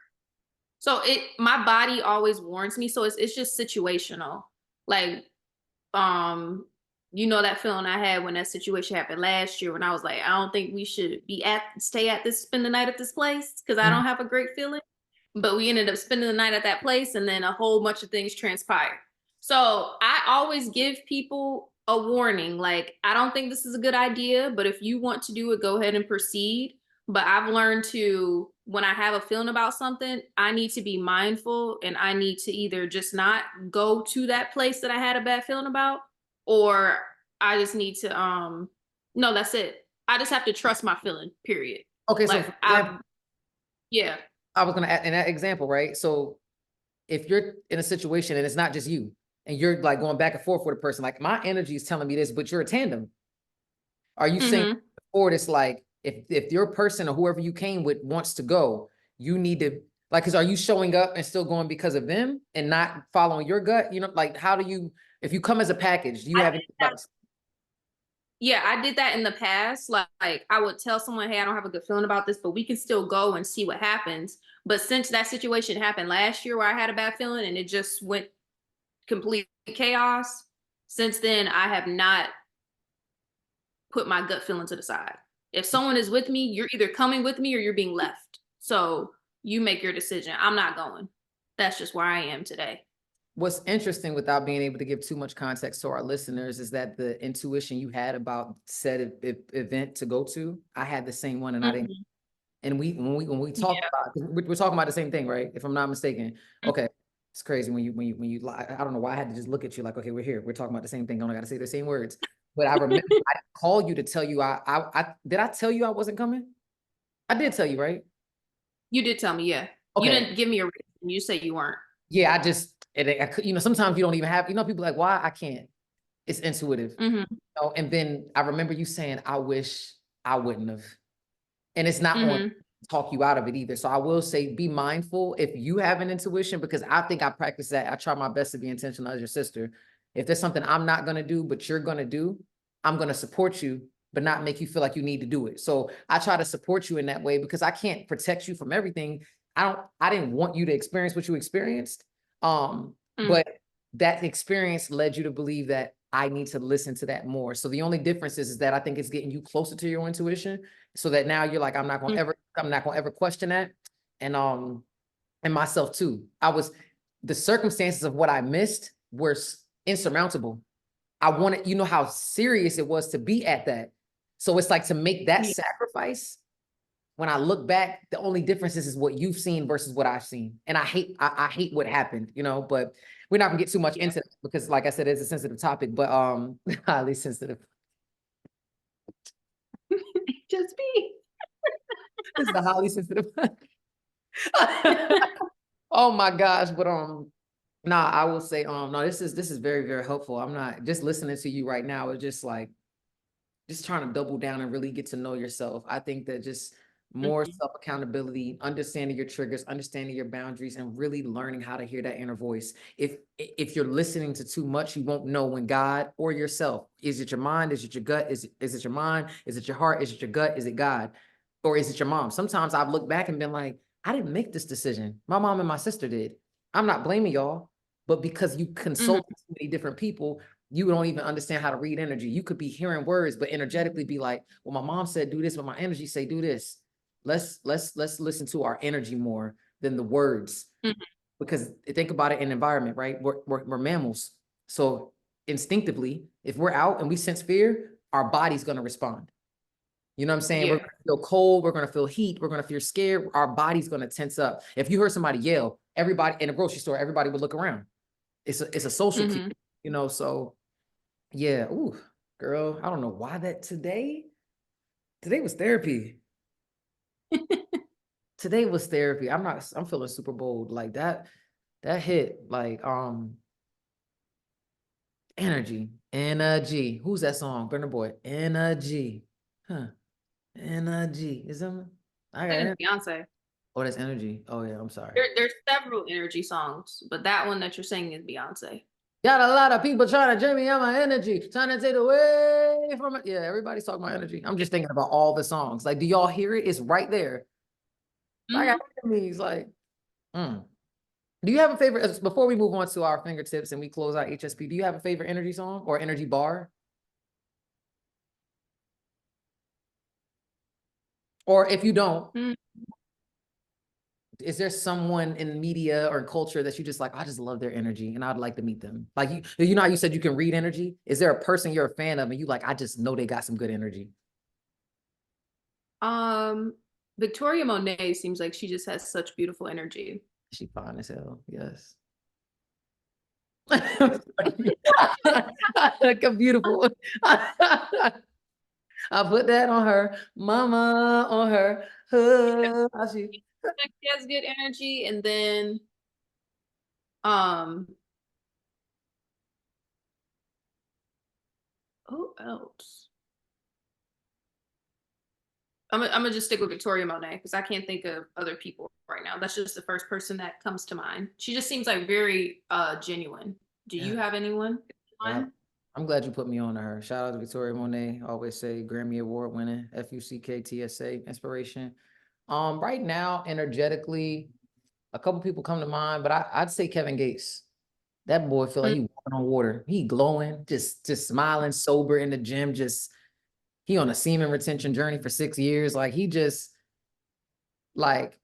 So my body always warns me. So it's just situational. Like, that feeling I had when that situation happened last year when I was like, I don't think we should spend the night at this place because I don't have a great feeling. But we ended up spending the night at that place, and then a whole bunch of things transpired. So I always give people a warning. Like, I don't think this is a good idea, but if you want to do it, go ahead and proceed. But I've learned to, when I have a feeling about something, I need to be mindful, and I need to either just not go to that place that I had a bad feeling about, or I just need to, no, that's it. I just have to trust my feeling, period. Okay. Like, So yeah. I was going to add in that example, right? So if you're in a situation and it's not just you and you're like going back and forth with a person, like my energy is telling me this, but you're a tandem. Are you saying forward? It's like, if your person or whoever you came with wants to go, you need to like, cause are you showing up and still going because of them and not following your gut? Like how do you, if you come as a package, do you have any advice? Yeah, I did that in the past. Like I would tell someone, hey, I don't have a good feeling about this, but we can still go and see what happens. But since that situation happened last year where I had a bad feeling and it just went complete chaos, since then I have not put my gut feeling to the side. If someone is with me, you're either coming with me or you're being left. So you make your decision. I'm not going. That's just where I am today. What's interesting, without being able to give too much context to our listeners, is that the intuition you had about said event to go to, I had the same one, and I didn't. And when we talk about, we're talking about the same thing, right? If I'm not mistaken. Okay, it's crazy when you lie. I don't know why I had to just look at you like, okay, we're here. We're talking about the same thing. I got to say the same words. But I remember I called you to tell you did I tell you I wasn't coming? I did tell you, right? You did tell me, yeah. Okay. You didn't give me a reason. You said you weren't. Yeah, I just. Sometimes you don't even have, people like, why I can't, it's intuitive. And then I remember you saying, I wish I wouldn't have. And it's not on, talk you out of it either. So I will say, be mindful if you have an intuition, because I think I practice that. I try my best to be intentional as your sister. If there's something I'm not going to do, but you're going to do, I'm going to support you, but not make you feel like you need to do it. So I try to support you in that way, because I can't protect you from everything. I didn't want you to experience what you experienced. But that experience led you to believe that I need to listen to that more. So the only difference is that I think it's getting you closer to your intuition, so that now you're like, I'm not gonna ever question that. And myself too. The circumstances of what I missed were insurmountable. I wanted, you know how serious it was to be at that. So it's like, to make that sacrifice, when I look back, the only difference is what you've seen versus what I've seen. And I hate what happened, you know, but we're not gonna get too much into it, because like I said, it's a sensitive topic, but highly sensitive. Just be. This is a highly sensitive. Oh my gosh, but nah, I will say, no, this is very, very helpful. I'm not just listening to you right now. It's just like, just trying to double down and really get to know yourself. I think that just more self-accountability, understanding your triggers, understanding your boundaries, and really learning how to hear that inner voice. If you're listening to too much, you won't know when God or yourself, is it your mind? Is it your gut? Is it your mind? Is it your heart? Is it your gut? Is it God? Or is it your mom? Sometimes I've looked back and been like, I didn't make this decision. My mom and my sister did. I'm not blaming y'all, but because you consult too many different people, you don't even understand how to read energy. You could be hearing words, but energetically be like, well, my mom said do this, but my energy say do this. Let's listen to our energy more than the words. Because think about it in environment, right? We're mammals. So instinctively, if we're out and we sense fear, our body's going to respond. You know what I'm saying? We're going to feel cold. We're going to feel heat. We're going to feel scared. Our body's going to tense up. If you heard somebody yell, everybody in a grocery store, everybody would look around. It's a social cue, you know? So yeah. Ooh, girl, I don't know why that today was therapy. Today was therapy. I'm feeling super bold. Like that hit like, energy. Who's that song? Burna Boy. Energy. Huh. Energy. Is that? I got it. Beyonce. Oh, that's energy. Oh yeah, I'm sorry. There's several energy songs, but that one that you're singing is Beyonce. Got a lot of people trying to drain me out my energy, trying to take away from it. Yeah, everybody's talking about energy. I'm just thinking about all the songs. Like, do y'all hear it? It's right there. I got enemies. Like, do you have a favorite? Before we move on to our fingertips and we close out HSP, do you have a favorite energy song or energy bar? Or if you don't, is there someone in media or culture that you just like, I just love their energy and I'd like to meet them? Like, you know how you said you can read energy? Is there a person you're a fan of and you like, I just know they got some good energy? Victoria Monet seems like she just has such beautiful energy. She fine as hell, yes. Like a beautiful. I'll put that on her, mama, on her. She has good energy, and then who else? I'm gonna just stick with Victoria Monet because I can't think of other people right now. That's just the first person that comes to mind. She just seems like very genuine. Do you have anyone in mind? I'm glad you put me on to her. Shout out to Victoria Monet. I always say Grammy Award winning, FUCK TSA inspiration. Right now, energetically, a couple people come to mind, but I'd say Kevin Gates. That boy feel like he walking on water. He glowing, just smiling, sober in the gym. He on a semen retention journey for 6 years. Like he just, like,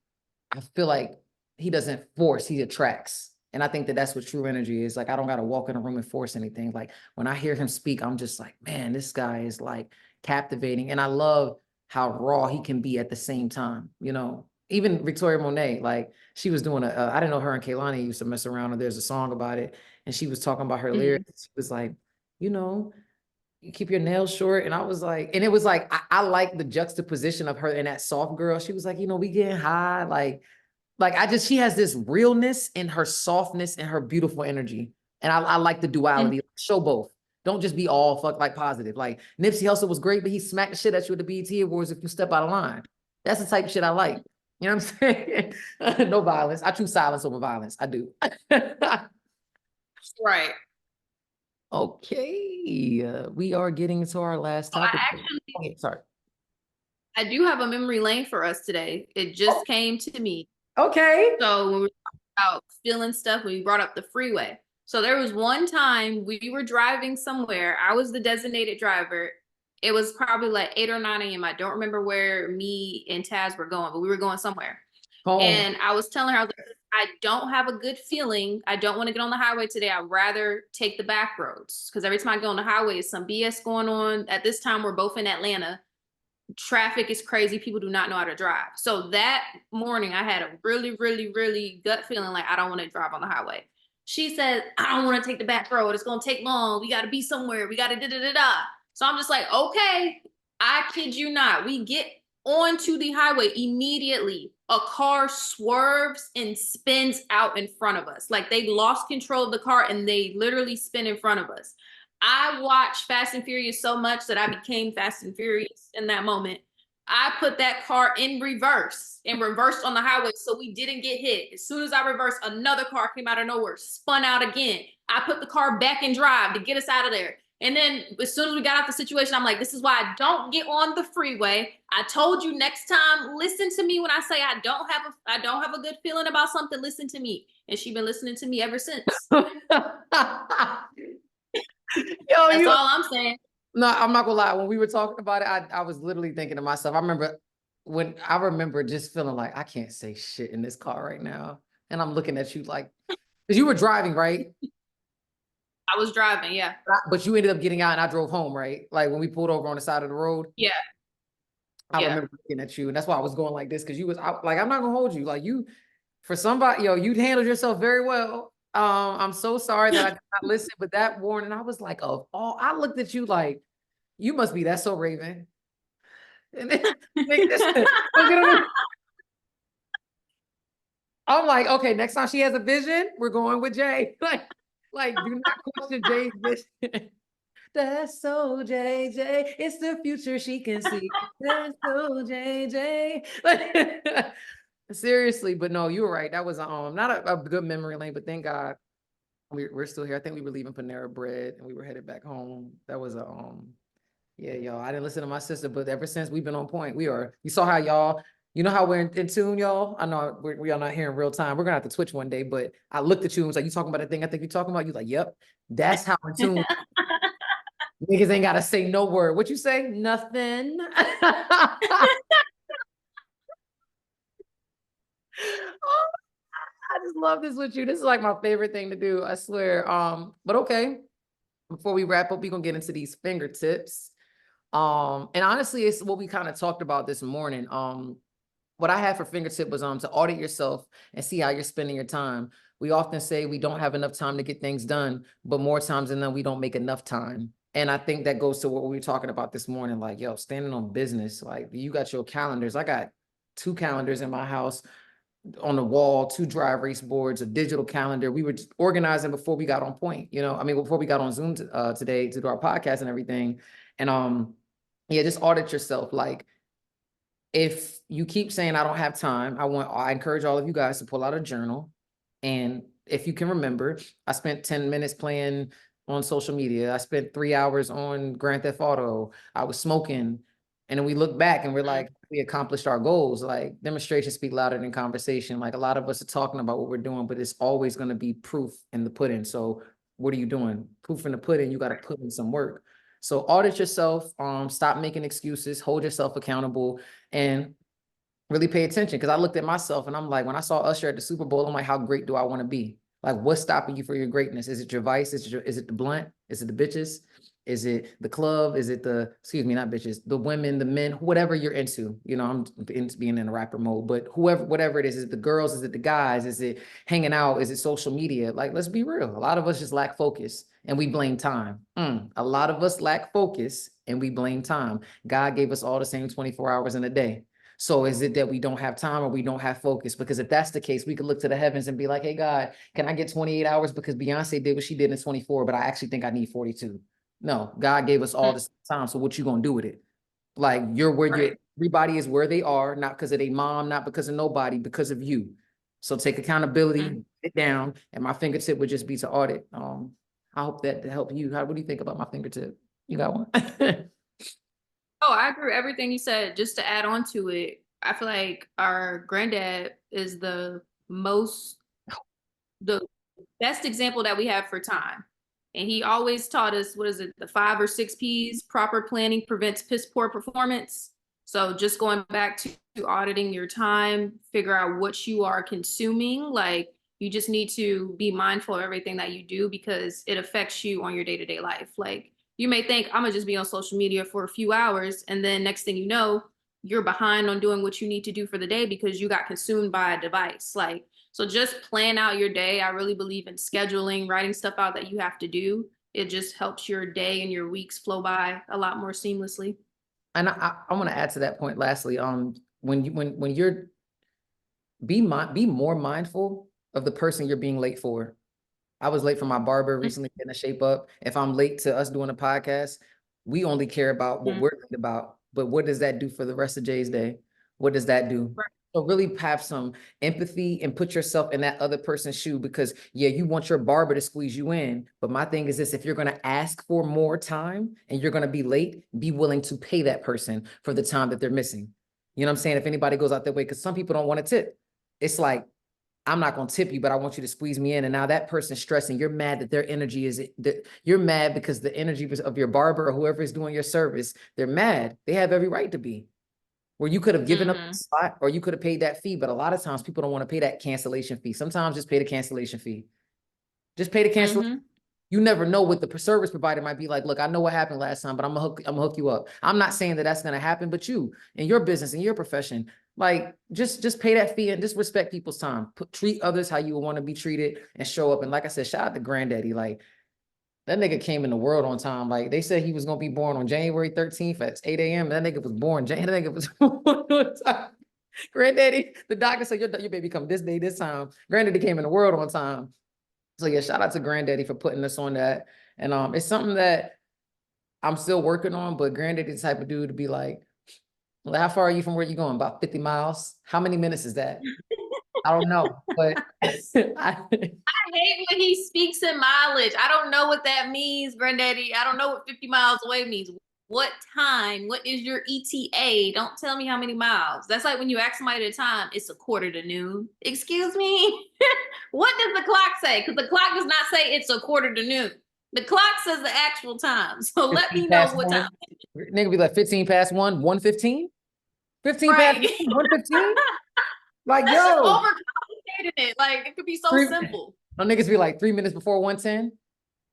I feel like he doesn't force, he attracts. And I think that that's what true energy is. Like, I don't got to walk in a room and force anything. Like when I hear him speak, I'm just like, man, this guy is like captivating. And I love how raw he can be at the same time. You know, even Victoria Monet, like she was doing I didn't know her and Kehlani used to mess around, or there's a song about it. And she was talking about her lyrics. She was like, you know, you keep your nails short. And I was like, and it was like, I like the juxtaposition of her and that soft girl. She was like, you know, we getting high. Like she has this realness in her softness and her beautiful energy. And I like the duality. Show both. Don't just be all like positive. Like Nipsey Hussle was great, but he smacked the shit at you at the BET Awards if you step out of line. That's the type of shit I like. You know what I'm saying? No violence. I choose silence over violence. I do. Right. Okay. We are getting to our last topic. Sorry. I do have a memory lane for us today. It just came to me. Okay. So when we were talking about feeling stuff, we brought up the freeway. So there was one time we were driving somewhere. I was the designated driver. It was probably like 8 or 9 a.m. I don't remember where me and Taz were going, but we were going somewhere. Home. And I was telling her, I was like, I don't have a good feeling. I don't want to get on the highway today. I'd rather take the back roads. Because every time I go on the highway, is some BS going on. At this time, we're both in Atlanta. Traffic is crazy. People do not know how to drive. So that morning, I had a really, really, really gut feeling like I don't want to drive on the highway. She said, I don't want to take the back road. It's going to take long. We got to be somewhere. We got to da-da-da-da. So I'm just like, okay, I kid you not. We get onto the highway immediately. A car swerves and spins out in front of us. Like they lost control of the car and they literally spin in front of us. I watched Fast and Furious so much that I became Fast and Furious in that moment. I put that car in reverse and reversed on the highway so we didn't get hit. As soon as I reversed, another car came out of nowhere, spun out again. I put the car back in drive to get us out of there. And then as soon as we got out the situation, I'm like, this is why I don't get on the freeway. I told you next time, listen to me when I say I don't have a good feeling about something, listen to me. And she's been listening to me ever since. That's all I'm saying. No, I'm not gonna lie. When we were talking about it, I was literally thinking to myself, I remember just feeling like I can't say shit in this car right now. And I'm looking at you like, because you were driving, right? I was driving, yeah. But you ended up getting out and I drove home, right? Like when we pulled over on the side of the road. Yeah. I remember looking at you, and that's why I was going like this, because you was like, I'm not gonna hold you. Like you, for somebody, you'd handled yourself very well. I'm so sorry that I did not listen, but that warning, I was like, I looked at you like, you must be that so Raven. And then, I'm like, okay, next time she has a vision, we're going with Jay. Like, do not question Jay's vision. That's so JJ. It's the future she can see. That's so JJ. Seriously, but no, you were right. That was not a good memory lane, but thank God we're still here. I think we were leaving Panera Bread and we were headed back home. That was yeah, y'all. I didn't listen to my sister, but ever since we've been on point, you saw how y'all, you know how we're in tune, y'all. I know we are not here in real time. We're gonna have to Twitch one day, but I looked at you and was like, you talking about the thing I think you're talking about? You like, yep, that's how in tune. Niggas ain't gotta say no word. What you say? Nothing. Oh, I just love this with you. This is like my favorite thing to do, I swear. But okay, before we wrap up, we're gonna get into these fingertips. And honestly, it's what we kind of talked about this morning. What I had for fingertip was to audit yourself and see how you're spending your time. We often say we don't have enough time to get things done, but more times than not, we don't make enough time. And I think that goes to what we were talking about this morning, like, yo, standing on business. Like, you got your calendars. I got 2 calendars in my house on the wall, 2 dry erase boards, a digital calendar. We were organizing before we got on point, before we got on Zoom today to do our podcast and everything. And yeah, just audit yourself. Like, if you keep saying, I don't have time, I encourage all of you guys to pull out a journal. And if you can remember, I spent 10 minutes playing on social media. I spent 3 hours on Grand Theft Auto. I was smoking. And then we look back and we're like, we accomplished our goals. Like, demonstrations speak louder than conversation. Like, a lot of us are talking about what we're doing, but it's always going to be proof in the pudding. So what are you doing? Proof in the pudding. You got to put in some work. So audit yourself, stop making excuses, hold yourself accountable, and really pay attention. Because I looked at myself and I'm like, when I saw Usher at the Super Bowl, I'm like, how great do I want to be? Like, what's stopping you for your greatness? Is it your vice? Is it the blunt? Is it the bitches? Is it the club? Is it not bitches, the women, the men, whatever you're into? I'm into being in a rapper mode, but whatever it is it the girls? Is it the guys? Is it hanging out? Is it social media? Like, let's be real. A lot of us just lack focus and we blame time. A lot of us lack focus and we blame time. God gave us all the same 24 hours in a day. So is it that we don't have time or we don't have focus? Because if that's the case, we could look to the heavens and be like, hey, God, can I get 28 hours? Because Beyonce did what she did in 24, but I actually think I need 42. No, God gave us all this time. So what you going to do with it? Like, you're where Everybody is where they are, not because of their mom, not because of nobody, because of you. So take accountability, sit down, and my fingertip would just be to audit. I hope that to help you. What do you think about my fingertip? You got one? Oh, I agree with everything you said. Just to add on to it, I feel like our granddad is the best example that we have for time. And he always taught us, what is it, the 5 or 6 P's? Proper planning prevents piss poor performance. So just going back to auditing your time, figure out what you are consuming. Like, you just need to be mindful of everything that you do because it affects you on your day-to-day life. Like, you may think, I'm gonna just be on social media for a few hours, and then next thing you know, you're behind on doing what you need to do for the day because you got consumed by a device. Like, so just plan out your day. I really believe in scheduling, writing stuff out that you have to do. It just helps your day and your weeks flow by a lot more seamlessly. And I want to add to that point. Lastly, when you're be more mindful of the person you're being late for. I was late for my barber recently getting a shape up. If I'm late to us doing a podcast, we only care about what we're late about. But what does that do for the rest of Jay's day? What does that do? Right. So really have some empathy and put yourself in that other person's shoe because, yeah, you want your barber to squeeze you in. But my thing is this, if you're going to ask for more time and you're going to be late, be willing to pay that person for the time that they're missing. You know what I'm saying? If anybody goes out that way, because some people don't want to tip. It's like, I'm not going to tip you, but I want you to squeeze me in. And now that person's stressing. You're mad that their energy you're mad because the energy of your barber or whoever is doing your service, they're mad. They have every right to be. Where you could have given up a spot or you could have paid that fee. But a lot of times people don't want to pay that cancellation fee. Sometimes just pay the cancellation fee. Just pay the cancellation. You never know what the service provider might be like. Look, I know what happened last time, but I'm gonna hook you up. I'm not saying that that's going to happen, but you in your business, in your profession, like just pay that fee and just respect people's time. Treat others how you want to be treated and show up. And like I said, shout out to Granddaddy. Like, that nigga came in the world on time. Like, they said he was going to be born on January 13th at 8 a.m. That nigga was born. That nigga was born on time. Granddaddy, the doctor said, your baby come this day, this time. Granddaddy came in the world on time. So yeah, shout out to Granddaddy for putting us on that. And it's something that I'm still working on, but Granddaddy's the type of dude to be like, well, how far are you from where you're going? About 50 miles? How many minutes is that? I don't know, but I hate when he speaks in mileage. I don't know what that means, Granddaddy. I don't know what 50 miles away means. What time? What is your ETA? Don't tell me how many miles. That's like when you ask somebody the time, it's 1:45. Excuse me? What does the clock say? Because the clock does not say it's 1:45. The clock says the actual time. So let me know what time. Nigga be like 15 past 1, 1:15? 15 past 1:15? Like, that's just overcomplicating it. Like, it could be so simple. No, niggas be like 3 minutes before 1:10?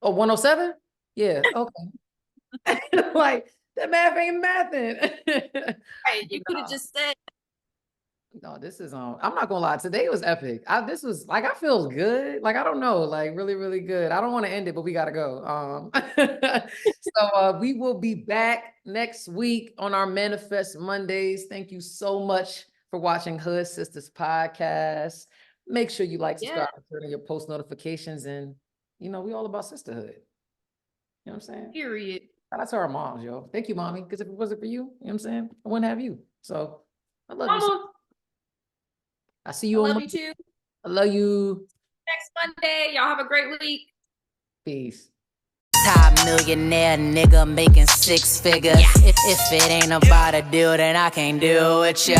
Oh, 1:07? Yeah, okay. Like, that math ain't mathing. Right, you could have just said. No, this is I'm not gonna lie, today was epic. This was like, I feel good. Like, I don't know, like really, really good. I don't want to end it, but we gotta go. So we will be back next week on our Manifest Mondays. Thank you so much for watching Hood Sistas Podcast. Make sure you like, subscribe, and turn on your post notifications. And, we all about sisterhood. You know what I'm saying? Period. Shout out to our moms, yo. Thank you, mommy. Because if it wasn't for you, you know what I'm saying? I wouldn't have you. So I love you. I see you. I love you too. I love you. Next Monday. Y'all have a great week. Peace. Top millionaire nigga making 6 figures. If it ain't about a deal, then I can't deal with ya.